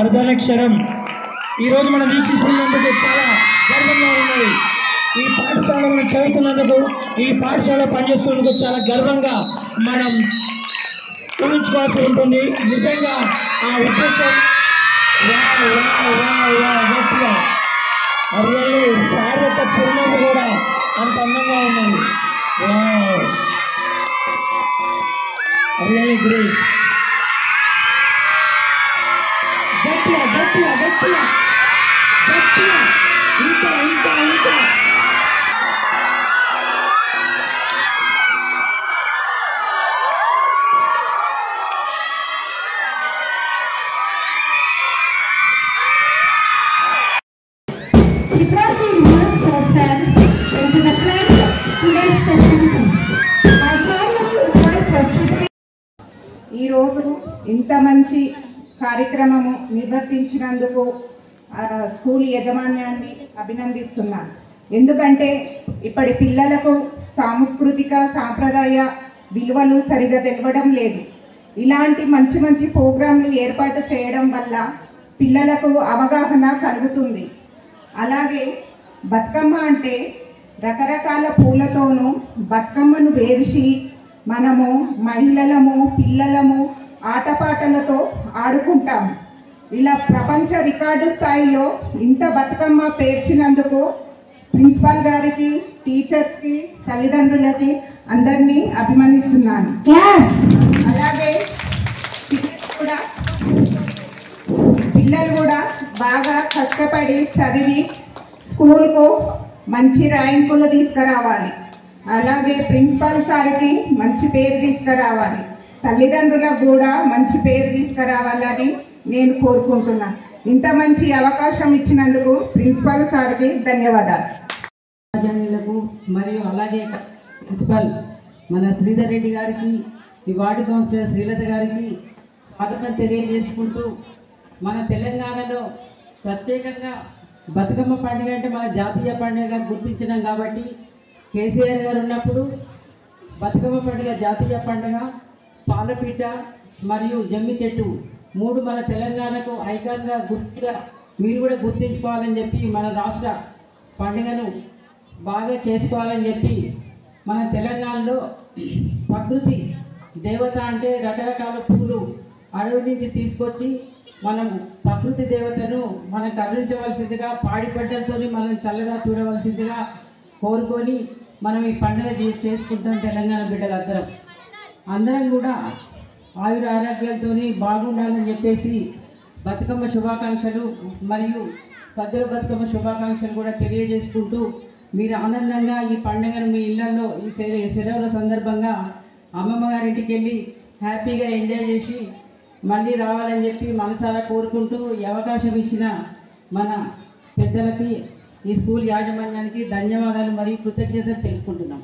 అర్ధనక్షరం ఈరోజు మనం వీక్షిస్తున్నందుకు చాలా గర్వంగా ఉన్నది. ఈ పాఠశాలను చదువుతున్నందుకు, ఈ పాఠశాల పనిచేస్తున్నందుకు చాలా గర్వంగా మనం ఊహించుకోవాల్సి ఉంటుంది. నిజంగా ఆ ఉద్దేశం గట్టిగా అరవై సార్ యొక్క చిరునవ్వు కూడా అంత అందంగా ఉన్నది. అరవై గ్రేట్. గట్టిగా గట్టిగా గట్టిగా గట్టిగా ఇంకా ఇంకా ఇంకా ఈరోజు ఇంత మంచి కార్యక్రమము నిర్వర్తించినందుకు స్కూల్ యాజమాన్యాన్ని అభినందిస్తున్నాను. ఎందుకంటే ఇప్పటి పిల్లలకు సాంస్కృతిక సాంప్రదాయ విలువలు సరిగా తెలవడం లేదు. ఇలాంటి మంచి మంచి ప్రోగ్రాంలు ఏర్పాటు చేయడం వల్ల పిల్లలకు అవగాహన కలుగుతుంది. అలాగే బతుకమ్మ అంటే రకరకాల పూలతోనూ బతుకమ్మను వేసి మనము మహిళలము పిల్లలము ఆటపాటలతో ఆడుకుంటాము. ఇలా ప్రపంచ రికార్డు స్థాయిలో ఇంత బతుకమ్మ పేర్చినందుకు ప్రిన్సిపాల్ గారికి, టీచర్స్కి, తల్లిదండ్రులకి అందరినీ అభినందిస్తున్నాను. అలాగే పిల్లలు కూడా బాగా కష్టపడి చదివి స్కూల్కు మంచి ర్యాంకులు తీసుకురావాలి. అలాగే ప్రిన్సిపాల్ సార్కి మంచి పేరు తీసుకురావాలి. తల్లిదండ్రులకు కూడా మంచి పేరు తీసుకురావాలని నేను కోరుకుంటున్నాను. ఇంత మంచి అవకాశం ఇచ్చినందుకు ప్రిన్సిపాల్ సార్కి ధన్యవాదాలు. మరియు అలాగే ప్రిన్సిపల్ మన శ్రీధర్ రెడ్డి గారికి, ఈ వార్డు కౌన్సిలర్ శ్రీలత గారికి స్వాగతం తెలియజేసుకుంటూ, మన తెలంగాణలో ప్రత్యేకంగా బతుకమ్మ పండుగ అంటే మన జాతీయ పండుగగా గుర్తించినాం. కాబట్టి కేసీఆర్ గారు ఉన్నప్పుడు బతుకమ్మ పండుగ జాతీయ పండుగ, పాలపిట్ట మరియు జమ్మి చెట్టు 3 మన తెలంగాణకు ఐకాన్గా గుర్తుగా మీరు కూడా గుర్తించుకోవాలని చెప్పి, మన రాష్ట్ర పండుగను బాగా చేసుకోవాలని చెప్పి, మన తెలంగాణలో ప్రకృతి దేవత అంటే రకరకాల పూలు అడవి నుంచి తీసుకొచ్చి మనం ప్రకృతి దేవతను మనం కరుణించవలసిందిగా, పాడి పంటలతో మనం చల్లగా చూడవలసిందిగా కోరుకొని మనం ఈ పండుగ చేసుకుంటాం. తెలంగాణ బిడ్డలందరం అందరం కూడా ఆయుర ఆరోగ్యాలతో బాగుండాలని చెప్పేసి బతుకమ్మ శుభాకాంక్షలు మరియు సద్దుల బతుకమ్మ శుభాకాంక్షలు కూడా తెలియజేసుకుంటూ, మీరు ఆనందంగా ఈ పండుగను మీ ఇళ్లలో ఈ సెలవుల సందర్భంగా అమ్మమ్మ గారింటికి వెళ్ళి హ్యాపీగా ఎంజాయ్ చేసి మళ్ళీ రావాలని చెప్పి మనసారా కోరుకుంటూ, ఈ అవకాశం ఇచ్చిన మన పెద్దలకి, ఈ స్కూల్ యాజమాన్యానికి ధన్యవాదాలు మరియు కృతజ్ఞతలు తెలుపుకుంటున్నాం.